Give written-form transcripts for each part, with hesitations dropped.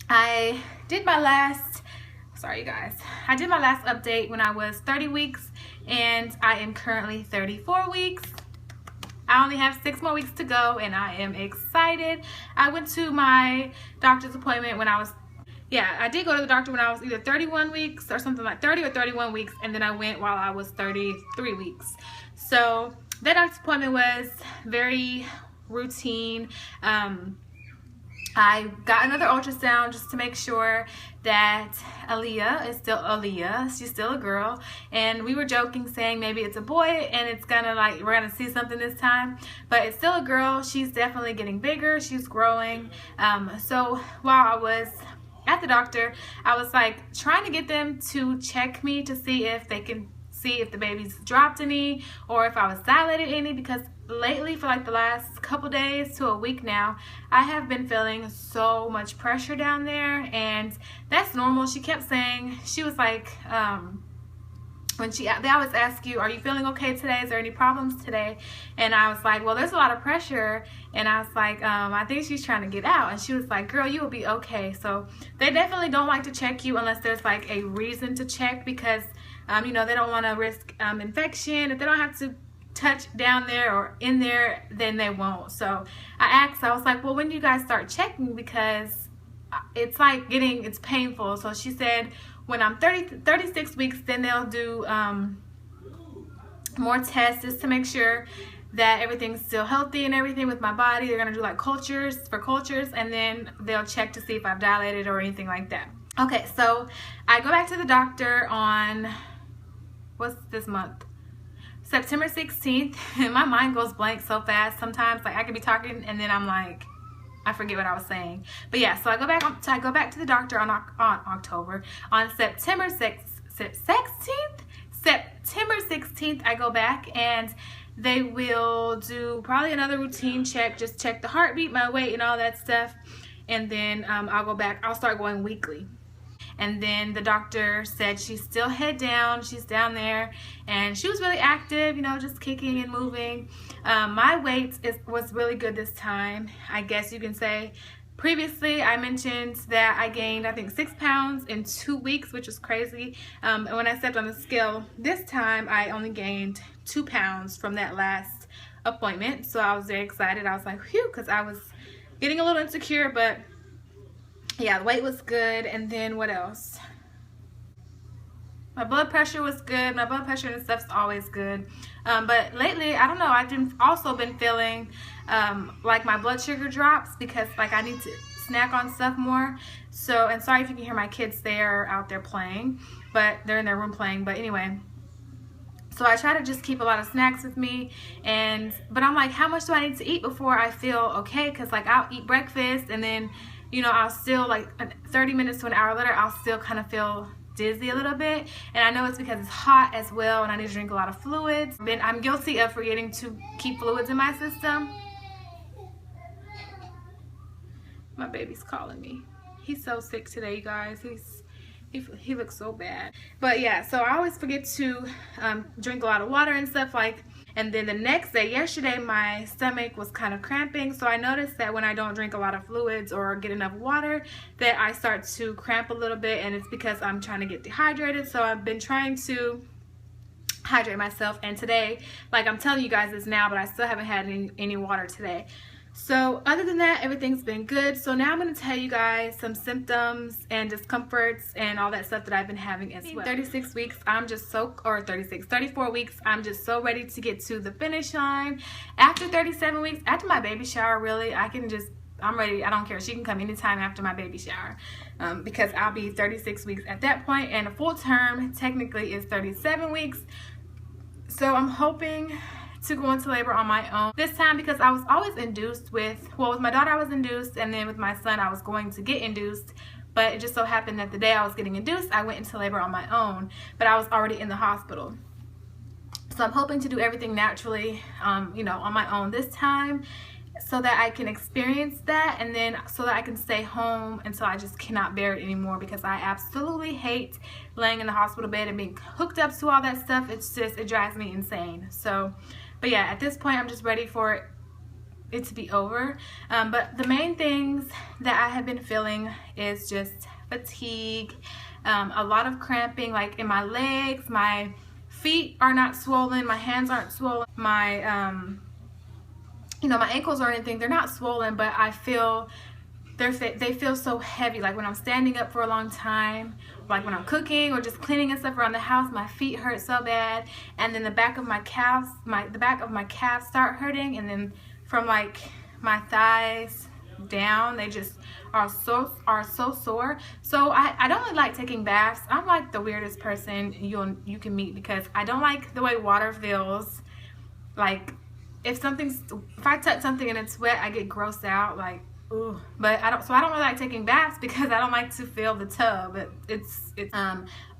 I did my last, sorry guys, I did my last update when I was 30 weeks and I am currently 34 weeks. I only have 6 more weeks to go and I am excited. I went to my doctor's appointment when I was, I did go to the doctor when I was either 31 weeks or something like 30 or 31 weeks, and then I went while I was 33 weeks. So that doctor's appointment was very routine. I got another ultrasound just to make sure that Aaliyah is still Aaliyah. She's still a girl. And we were joking saying maybe it's a boy and it's gonna we're gonna see something this time. But it's still a girl. She's definitely getting bigger. She's growing. So while I was at the doctor, I was like trying to get them to check me to see if they can see if the baby's dropped any or if I was dilated any, because lately for like the last couple days to a week now, I have been feeling so much pressure down there, and that's normal. She kept saying, she was like, they always ask you, are you feeling okay today? Is there any problems today? And I was like, well, there's a lot of pressure. And I was like, I think she's trying to get out. And she was like, girl, you will be okay. So they definitely don't like to check you unless there's like a reason to check, because they don't want to risk infection. If they don't have to touch down there or in there, then they won't. So I was like, well, when do you guys start checking? Because it's like it's painful. So she said, when I'm 36 weeks, then they'll do more tests just to make sure that everything's still healthy and everything with my body. They're gonna do like cultures, and then they'll check to see if I've dilated or anything like that. Okay, so I go back to the doctor on, what's this month? September 16th, and my mind goes blank so fast sometimes. Like I could be talking and then I'm like, I forget what I was saying. But yeah, so I go back to the doctor on September 16th. I go back and they will do probably another routine check, just check the heartbeat, my weight, and all that stuff. And then I'll start going weekly. And then the doctor said she's still head down. She's down there. And she was really active, just kicking and moving. My weight was really good this time, I guess you can say. Previously, I mentioned that I gained, I think, 6 pounds in 2 weeks, which was crazy. And when I stepped on the scale this time, I only gained 2 pounds from that last appointment. So I was very excited. I was like, phew, because I was getting a little insecure, but yeah, the weight was good. And then what else? My blood pressure was good. My blood pressure and stuff's always good. But lately, I don't know, I've also been feeling like my blood sugar drops, because like I need to snack on stuff more. So, and sorry if you can hear my kids, they're out there playing, but they're in their room playing. But anyway, so I try to just keep a lot of snacks with me, but I'm like, how much do I need to eat before I feel okay? Because like I'll eat breakfast and then I'll still, like 30 minutes to an hour later, I'll still kind of feel dizzy a little bit. And I know it's because it's hot as well, and I need to drink a lot of fluids. I'm guilty of forgetting to keep fluids in my system. My baby's calling me. He's so sick today, you guys. He looks so bad. But yeah, so I always forget to drink a lot of water and stuff and then the next day, yesterday, my stomach was kind of cramping. So I noticed that when I don't drink a lot of fluids or get enough water, that I start to cramp a little bit, and it's because I'm trying to get dehydrated. So I've been trying to hydrate myself, and today, like I'm telling you guys this now, but I still haven't had any water today. So other than that, everything's been good. So now I'm going to tell you guys some symptoms and discomforts and all that stuff that I've been having as well. 36 weeks, 34 weeks, I'm just so ready to get to the finish line. After 37 weeks, after my baby shower, really, I'm ready. I don't care. She can come anytime after my baby shower, because I'll be 36 weeks at that point, and a full term technically is 37 weeks. So I'm hoping to go into labor on my own this time, because I was always induced with my daughter I was induced, and then with my son I was going to get induced, but it just so happened that the day I was getting induced I went into labor on my own, but I was already in the hospital. So I'm hoping to do everything naturally, on my own this time, so that I can experience that, and then so that I can stay home until I just cannot bear it anymore, because I absolutely hate laying in the hospital bed and being hooked up to all that stuff. It drives me insane. So, but yeah, at this point I'm just ready for it to be over. But the main things that I have been feeling is just fatigue, a lot of cramping, like in my legs. My feet are not swollen, my hands aren't swollen, my you know, my ankles or anything, they're not swollen, but I feel they feel so heavy. Like when I'm standing up for a long time, like when I'm cooking or just cleaning and stuff around the house, my feet hurt so bad. And then the back of my calves, the back of my calves start hurting, and then from like my thighs down, they just are so sore. So I don't really like taking baths. I'm like the weirdest person you can meet, because I don't like the way water feels. Like if I touch something and it's wet, I get grossed out, like, ooh. But I don't really like taking baths because I don't like to feel the tub.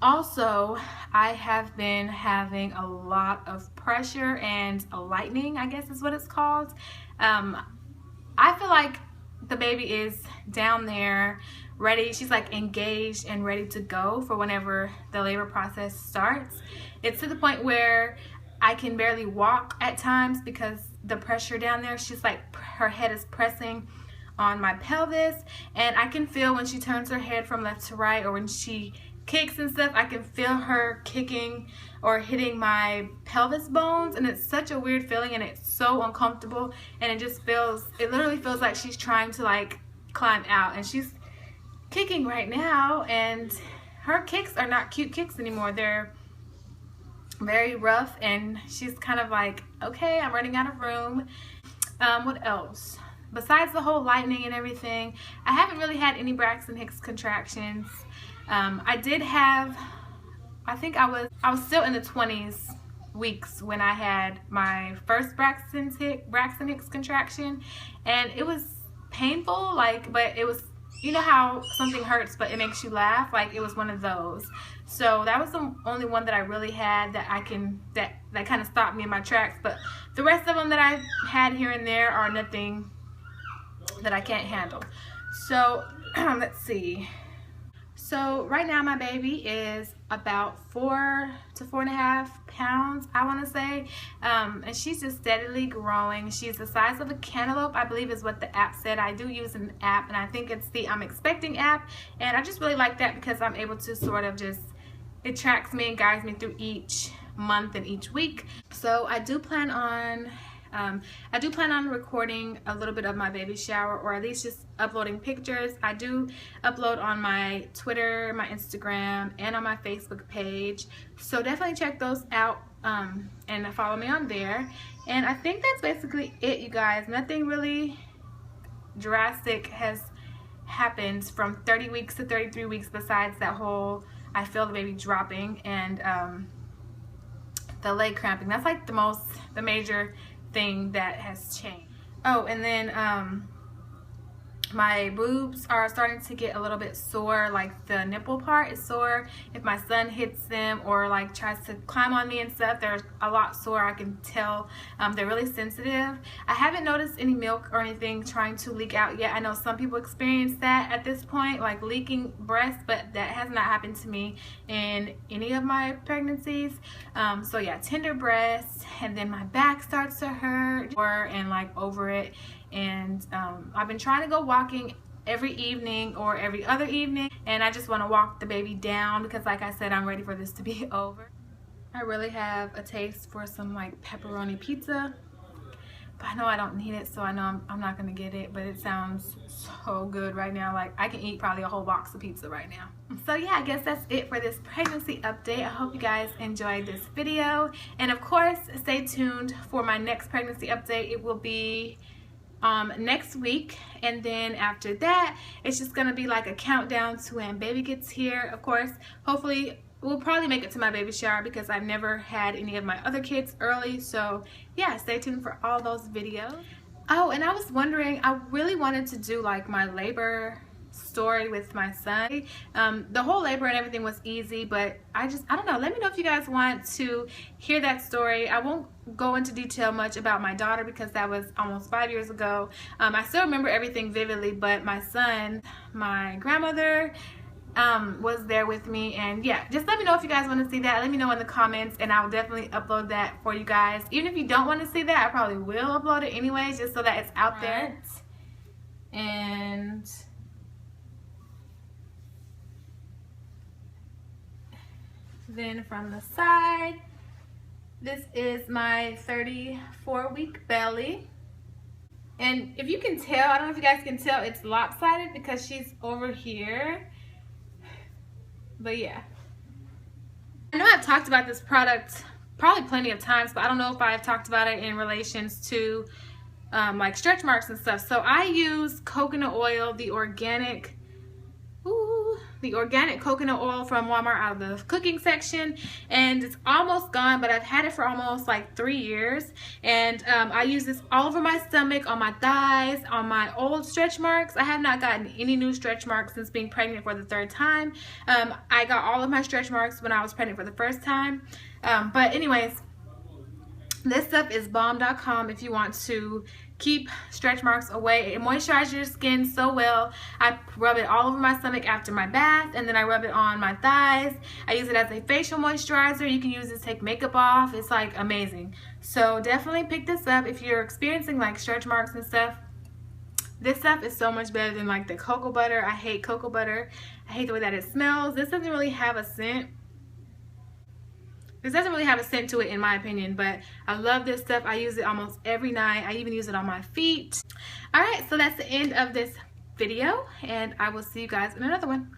Also, I have been having a lot of pressure and a lightning, I guess is what it's called. I feel like the baby is down there ready. She's like engaged and ready to go for whenever the labor process starts. It's to the point where I can barely walk at times because the pressure down there. She's like, her head is pressing on my pelvis, and I can feel when she turns her head from left to right, or when she kicks and stuff, I can feel her kicking or hitting my pelvis bones, and it's such a weird feeling, and it's so uncomfortable, and it literally feels like she's trying to like climb out, and she's kicking right now, and her kicks are not cute kicks anymore. They're very rough, and she's kind of like, okay, I'm running out of room. What else? Besides the whole lightning and everything, I haven't really had any Braxton Hicks contractions. I did have, I think I was still in the 20s weeks when I had my first Braxton Hicks contraction, and it was painful, like, but it was, you know how something hurts but it makes you laugh, like it was one of those. So that was the only one that I really had that that kind of stopped me in my tracks. But the rest of them that I've had here and there are nothing that I can't handle. So let's see. So right now my baby is about 4 to 4.5 pounds, I want to say, and she's just steadily growing. She's the size of a cantaloupe, I believe is what the app said. I do use an app, and I think it's the I'm Expecting app, and I just really like that because I'm able to sort of just, it tracks me and guides me through each month and each week. So I do plan on recording a little bit of my baby shower, or at least just uploading pictures. I do upload on my Twitter, my Instagram, and on my Facebook page. So definitely check those out and follow me on there. And I think that's basically it, you guys. Nothing really drastic has happened from 30 weeks to 33 weeks besides that whole, I feel the baby dropping, and the leg cramping. That's like the major thing that has changed. Oh, and then my boobs are starting to get a little bit sore, like the nipple part is sore. If my son hits them or like tries to climb on me and stuff, they're a lot sore. I can tell they're really sensitive. I haven't noticed any milk or anything trying to leak out yet. I know some people experience that at this point, like leaking breasts, but that has not happened to me in any of my pregnancies. So yeah, tender breasts, and then my back starts to hurt and like over it. And I've been trying to go walking every evening or every other evening, and I just want to walk the baby down because, like I said, I'm ready for this to be over. I really have a taste for some like pepperoni pizza, but I know I don't need it, so I know I'm not gonna get it, but it sounds so good right now. Like I can eat probably a whole box of pizza right now. So yeah, I guess that's it for this pregnancy update. I hope you guys enjoyed this video, and of course stay tuned for my next pregnancy update. It will be next week, and then after that it's just gonna be like a countdown to when baby gets here. Of course, hopefully we'll probably make it to my baby shower because I've never had any of my other kids early. So yeah, stay tuned for all those videos. Oh, and I was wondering, I really wanted to do like my labor story with my son. The whole labor and everything was easy, but I don't know. Let me know if you guys want to hear that story. I won't go into detail much about my daughter because that was almost 5 years ago. I still remember everything vividly, but my son, my grandmother was there with me. And yeah, just let me know if you guys want to see that. Let me know in the comments, and I'll definitely upload that for you guys. Even if you don't want to see that, I probably will upload it anyways, just so that it's out there. And then from the side, this is my 34-week belly. And if you can tell, I don't know if you guys can tell, it's lopsided because she's over here. But yeah. I know I've talked about this product probably plenty of times, but I don't know if I've talked about it in relations to like stretch marks and stuff. So I use coconut oil, the organic coconut oil from Walmart out of the cooking section, and it's almost gone, but I've had it for almost like 3 years. And I use this all over my stomach, on my thighs, on my old stretch marks. I have not gotten any new stretch marks since being pregnant for the 3rd time. I got all of my stretch marks when I was pregnant for the 1st time. But anyways, this stuff is bomb.com if you want to keep stretch marks away. It moisturizes your skin so well. I rub it all over my stomach after my bath, and then I rub it on my thighs. I use it as a facial moisturizer. You can use it to take makeup off. It's like amazing. So definitely pick this up if you're experiencing like stretch marks and stuff. This stuff is so much better than like the cocoa butter. I hate cocoa butter. I hate the way that it smells. This doesn't really have a scent. This doesn't really have a scent to it in my opinion, but I love this stuff. I use it almost every night. I even use it on my feet. All right, so that's the end of this video, and I will see you guys in another one.